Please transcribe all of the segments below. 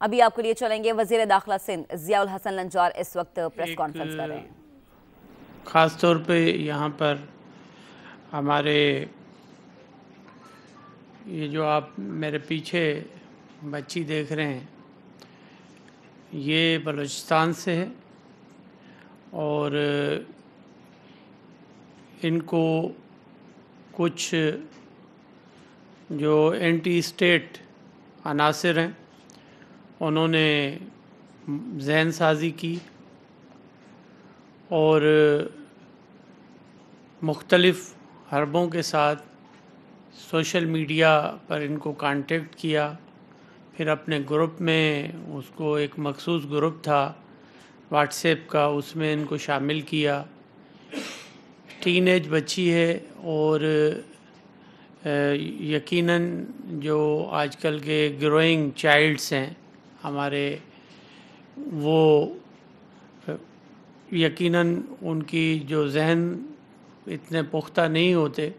ابھی آپ کے لیے چلیں گے وزیر داخلہ سندھ ضیاء الحسن لنجار اس وقت پریس کانفرنس کر رہے ہیں. خاص طور پہ یہاں پر ہمارے یہ جو آپ میرے پیچھے بچی دیکھ رہے ہیں یہ بلوچستان سے ہے اور ان کو کچھ جو اینٹی اسٹیٹ عناصر ہیں انہوں نے ذہن سازی کی اور مختلف حربوں کے ساتھ سوشل میڈیا پر ان کو کانٹیکٹ کیا. پھر اپنے گروپ میں اس کو ایک مخصوص گروپ تھا واٹس ایپ کا، اس میں ان کو شامل کیا. ٹین ایج بچی ہے اور یقیناً جو آج کل کے گروئنگ چائلڈس ہیں ہمارے، وہ یقیناً ان کی جو ذہن اتنے پختہ نہیں ہوتے،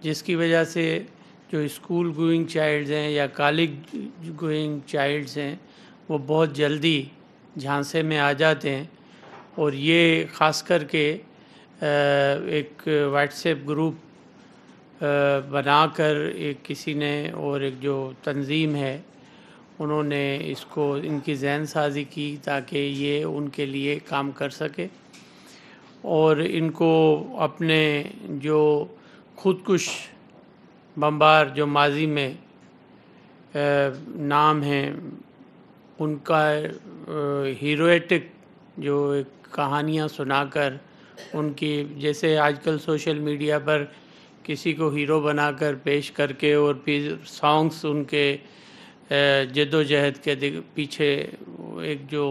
جس کی وجہ سے جو اسکول گوئنگ چائلڈز ہیں یا کالج گوئنگ چائلڈز ہیں وہ بہت جلدی جھانسے میں آ جاتے ہیں. اور یہ خاص کر کے ایک واٹس ایپ گروپ بنا کر ایک کسی نے اور ایک جو تنظیم ہے انہوں نے اس کو ان کی ذہن سازی کی تاکہ یہ ان کے لیے کام کر سکے اور ان کو اپنے جو خودکش بمبار جو ماضی میں نام ہیں ان کا ہیرویٹک جو ایک کہانیاں سنا کر ان کی، جیسے آج کل سوشل میڈیا پر کسی کو ہیرو بنا کر پیش کر کے اور پھر سانگس ان کے جد و جہد کے پیچھے ایک جو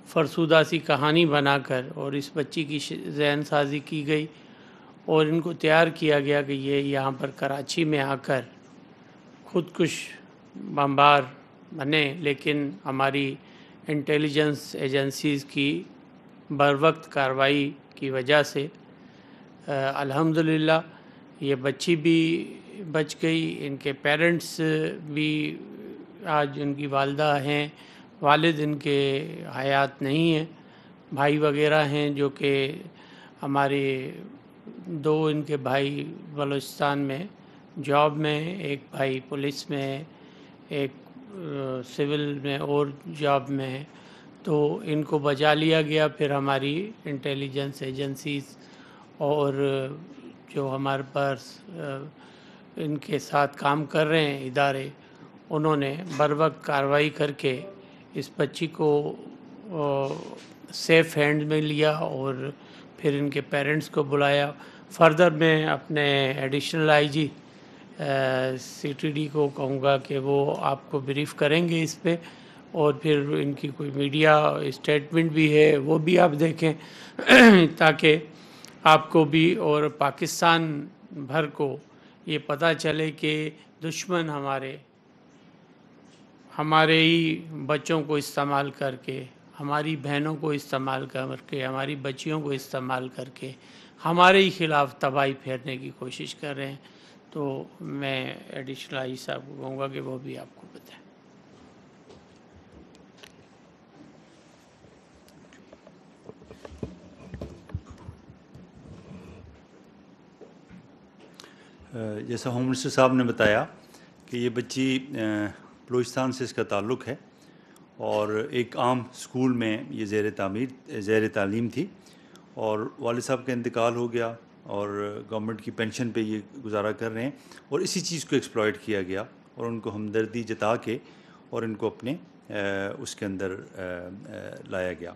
فرسودہ سی کہانی بنا کر اور اس بچی کی ذہن سازی کی گئی اور ان کو تیار کیا گیا کہ یہ یہاں پر کراچی میں آ کر خودکش بمبار بنے. لیکن ہماری انٹیلیجنس ایجنسیز کی بروقت کارروائی کی وجہ سے الحمدللہ یہ بچی بھی بچ گئی. ان کے پیرنٹس بھی، آج ان کی والدہ ہیں، والد ان کے حیات نہیں ہیں، بھائی وغیرہ ہیں جو کہ ہمارے دو ان کے بھائی بلوچستان میں جاب میں، ایک بھائی پولیس میں، ایک سول میں اور جاب میں ہے. تو ان کو بچا لیا گیا. پھر ہماری انٹیلیجنس ایجنسیز اور جو ہمارے پاس ان کے ساتھ کام کر رہے ہیں ادارے، انہوں نے بروقت کارروائی کر کے اس بچی کو سیف ہینڈ میں لیا اور پھر ان کے پیرنٹس کو بلایا. فردر میں اپنے additional I G C T D کو کہوں گا کہ وہ آپ کو بریف کریں گے اس پہ، اور پھر ان کی کوئی میڈیا اسٹیٹمنٹ بھی ہے وہ بھی آپ دیکھیں تاکہ آپ کو بھی اور پاکستان بھر کو یہ پتہ چلے کہ دشمن ہمارے ہی بچوں کو استعمال کر کے، ہماری بہنوں کو استعمال کر کے، ہماری بچیوں کو استعمال کر کے ہمارے ہی خلاف تباہی پھیرنے کی کوشش کر رہے ہیں. تو میں ایڈیشنل آئی صاحب کو کہوں گا کہ وہ بھی آپ کو بتائیں. جیسا ہوم منسٹر صاحب نے بتایا کہ یہ بچی بلوچستان سے اس کا تعلق ہے اور ایک عام اسکول میں یہ زیر تعلیم تھی اور والد صاحب کا انتقال ہو گیا اور گورنمنٹ کی پینشن پہ یہ گزارا کر رہے ہیں اور اسی چیز کو ایکسپلائٹ کیا گیا اور ان کو ہمدردی جتا کے اور ان کو اپنے اس کے اندر لایا گیا.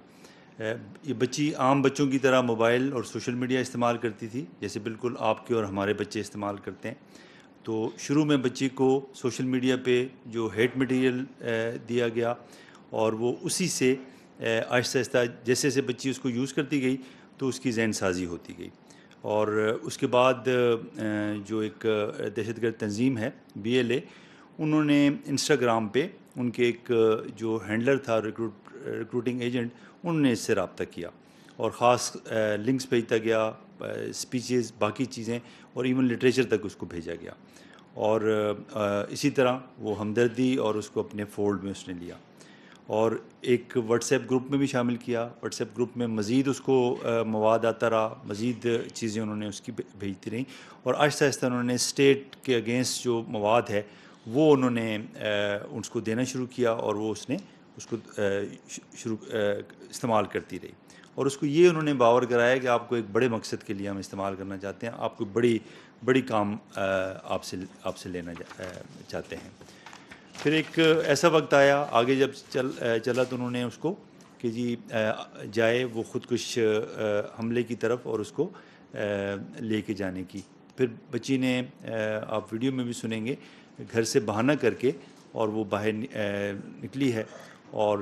یہ بچی عام بچوں کی طرح موبائل اور سوشل میڈیا استعمال کرتی تھی جیسے بالکل آپ کے اور ہمارے بچے استعمال کرتے ہیں. تو شروع میں بچی کو سوشل میڈیا پہ جو ہیٹ مٹیریل دیا گیا اور وہ اسی سے آہستہ آہستہ جیسے جیسے بچی اس کو یوز کرتی گئی تو اس کی ذہن سازی ہوتی گئی. اور اس کے بعد جو ایک دہشت گرد تنظیم ہے BLA، انہوں نے انسٹاگرام پہ ان کے ایک جو ہینڈلر تھا ریکروٹنگ ایجنٹ، انہوں نے اس سے رابطہ کیا اور خاص لنکس بھیجتا گیا، اسپیچز، باقی چیزیں اور ایون لٹریچر تک اس کو بھیجا گیا. اور اسی طرح وہ ہمدردی اور اس کو اپنے فولڈ میں اس نے لیا اور ایک واٹس ایپ گروپ میں بھی شامل کیا. واٹس ایپ گروپ میں مزید اس کو مواد آتا رہا, مزید چیزیں انہوں نے اس کی بھیجتی رہیں اور آہستہ آہستہ انہوں نے اسٹیٹ کے اگینسٹ جو مواد ہے وہ انہوں نے اس کو دینا شروع کیا اور وہ اس نے اس کو استعمال کرتی رہی اور اس کو یہ انہوں نے باور کرایا کہ آپ کو ایک بڑے مقصد کے لیے ہم استعمال کرنا چاہتے ہیں, آپ کو بڑی کام آپ سے لینا چاہتے ہیں. پھر ایک ایسا وقت آیا آگے جب چلا تو انہوں نے اس کو کہ جی جائے وہ خودکش حملے کی طرف اور اس کو لے کے جانے کی. پھر بچی نے آپ ویڈیو میں بھی سنیں گے گھر سے بہانہ کر کے اور وہ باہر نکلی ہے اور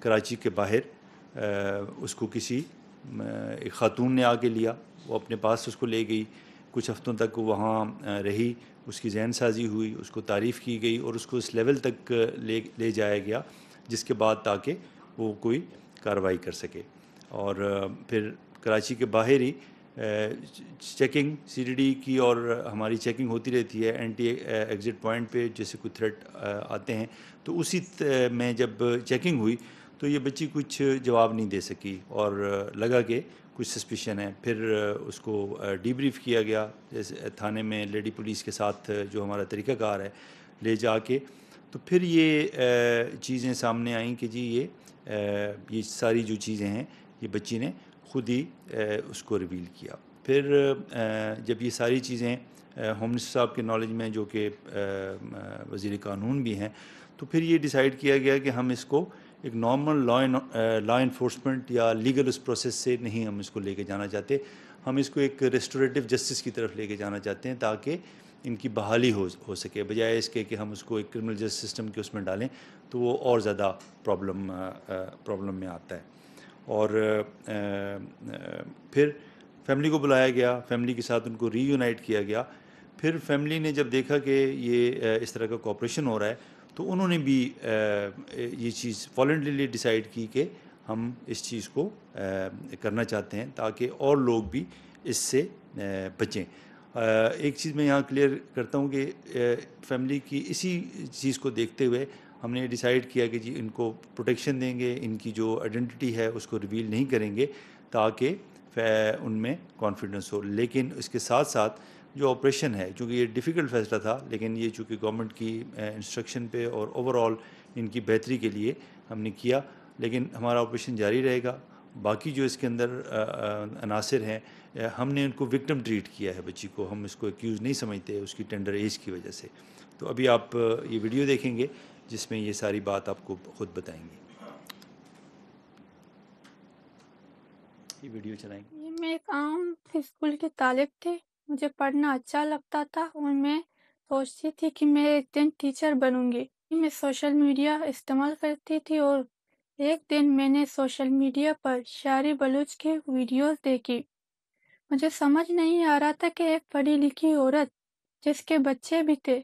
کراچی کے باہر اس کو کسی ایک خاتون نے آ کے لیا, وہ اپنے پاس اس کو لے گئی. کچھ ہفتوں تک وہ وہاں رہی, اس کی ذہن سازی ہوئی, اس کو تعریف کی گئی اور اس کو اس لیول تک لے جایا گیا جس کے بعد تاکہ وہ کوئی کارروائی کر سکے. اور پھر کراچی کے باہر ہی چیکنگ CDD کی اور ہماری چیکنگ ہوتی رہتی ہے اینٹی ایگزٹ پوائنٹ پہ, جیسے کوئی تھریٹ آتے ہیں تو اسی میں جب چیکنگ ہوئی تو یہ بچی کچھ جواب نہیں دے سکی اور لگا کہ کچھ سسپیشن ہے. پھر اس کو ڈی بریف کیا گیا جیسے تھانے میں لیڈی پولیس کے ساتھ جو ہمارا طریقہ کار ہے لے جا کے, تو پھر یہ چیزیں سامنے آئیں کہ جی یہ ساری جو چیزیں ہیں یہ بچی نے خود ہی اس کو ریویل کیا. پھر جب یہ ساری چیزیں ہوم منسٹر صاحب کے نالج میں جو کہ وزیر قانون بھی ہیں, تو پھر یہ ڈیسائیڈ کیا گیا کہ ہم اس کو ایک نارمل لا انفورسمنٹ یا لیگل اس پروسیس سے نہیں ہم اس کو لے کے جانا چاہتے, ہم اس کو ایک ریسٹوریٹیو جسٹس کی طرف لے کے جانا چاہتے ہیں تاکہ ان کی بحالی ہو سکے, بجائے اس کے کہ ہم اس کو ایک کرمنل جسٹس سسٹم کے اس میں ڈالیں تو وہ اور زیادہ پرابلم میں آتا ہے. اور پھر فیملی کو بلایا گیا, فیملی کے ساتھ ان کو ری یونائٹ کیا گیا. پھر فیملی نے جب دیکھا کہ یہ اس طرح کا کوآپریشن ہو رہا ہے تو انہوں نے بھی یہ چیز والنٹریلی ڈیسائیڈ کی کہ ہم اس چیز کو کرنا چاہتے ہیں تاکہ اور لوگ بھی اس سے بچیں. ایک چیز میں یہاں کلیئر کرتا ہوں کہ فیملی کی اسی چیز کو دیکھتے ہوئے ہم نے ڈیسائیڈ کیا کہ جی ان کو پروٹیکشن دیں گے, ان کی جو آئیڈینٹی ہے اس کو ریویل نہیں کریں گے تاکہ ان میں کانفیڈنس ہو. لیکن اس کے ساتھ ساتھ جو آپریشن ہے, چونکہ یہ ڈیفیکلٹ فیصلہ تھا لیکن یہ چونکہ گورنمنٹ کی انسٹرکشن پہ اور اوور آل ان کی بہتری کے لیے ہم نے کیا, لیکن ہمارا آپریشن جاری رہے گا. باقی جو اس کے اندر عناصر ہیں ہم نے ان کو وکٹم ٹریٹ کیا ہے بچی کو, ہم اس کو ایکیوز نہیں سمجھتے اس کی ٹینڈر ایج کی وجہ سے. تو ابھی آپ یہ ویڈیو دیکھیں گے جس میں یہ ساری بات آپ کو خود بتائیں گے. یہ ویڈیو چلائیں گے. یہ میں ایک عام اسکول کی طالب تھی, مجھے پڑھنا اچھا لگتا تھا اور میں سوچتی تھی کہ میں ایک دن ٹیچر بنوں گی. میں سوشل میڈیا استعمال کرتی تھی اور ایک دن میں نے سوشل میڈیا پر شاعری بلوچ کی ویڈیوز دیکھی. مجھے سمجھ نہیں آ رہا تھا کہ ایک پڑھی لکھی عورت جس کے بچے بھی تھے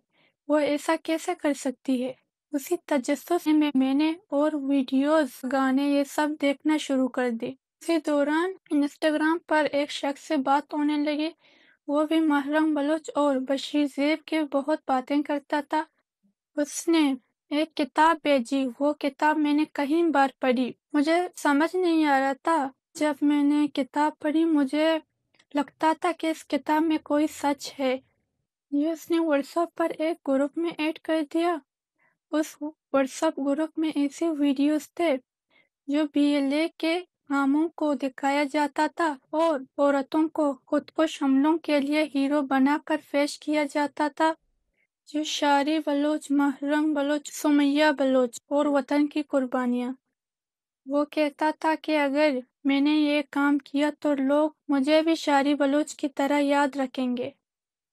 وہ ایسا کیسے کر سکتی ہے. اسی تجسس میں نے اور ویڈیوز, گانے یہ سب دیکھنا شروع کر دی. اسی دوران انسٹاگرام پر ایک شخص سے بات ہونے لگی, وہ بھی محرم بلوچ اور بشیر زیب کی بہت باتیں کرتا تھا. اس نے ایک کتاب بھیجی, وہ کتاب میں نے کئی بار پڑھی, مجھے سمجھ نہیں آ رہا تھا. جب میں نے کتاب پڑھی مجھے لگتا تھا کہ اس کتاب میں کوئی سچ ہے. یہ اس نے واٹس ایپ پر ایک گروپ میں ایڈ کر دیا. اس واٹس ایپ گروپ میں ایسے ویڈیوز تھے جو BLA کے کاموں کو دکھایا جاتا تھا اور عورتوں کو خودکش حملوں کے لیے ہیرو بنا کر پیش کیا جاتا تھا. جو شاعری بلوچ, محرم بلوچ, سمیہ بلوچ اور وطن کی قربانیاں. وہ کہتا تھا کہ اگر میں نے یہ کام کیا تو لوگ مجھے بھی شاعری بلوچ کی طرح یاد رکھیں گے.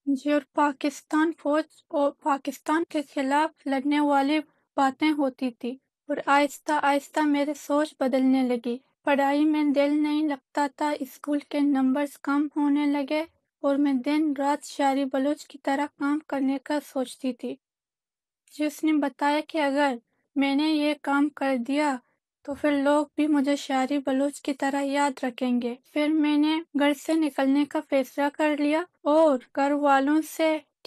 مجھے اور پاکستان فوج اور پاکستان کے خلاف لڑنے والی باتیں ہوتی تھی اور آہستہ آہستہ میری سوچ بدلنے لگی. پڑھائی میں دل نہیں لگتا تھا, اسکول کے نمبرز کم ہونے لگے اور میں دن رات شاعری بلوچ کی طرح کام کرنے کا سوچتی تھی. جس نے بتایا کہ اگر میں نے یہ کام کر دیا تو پھر لوگ بھی مجھے شاعری بلوچ کی طرح یاد رکھیں گے. پھر میں نے گھر سے نکلنے کا فیصلہ کر لیا اور گھر والوں سے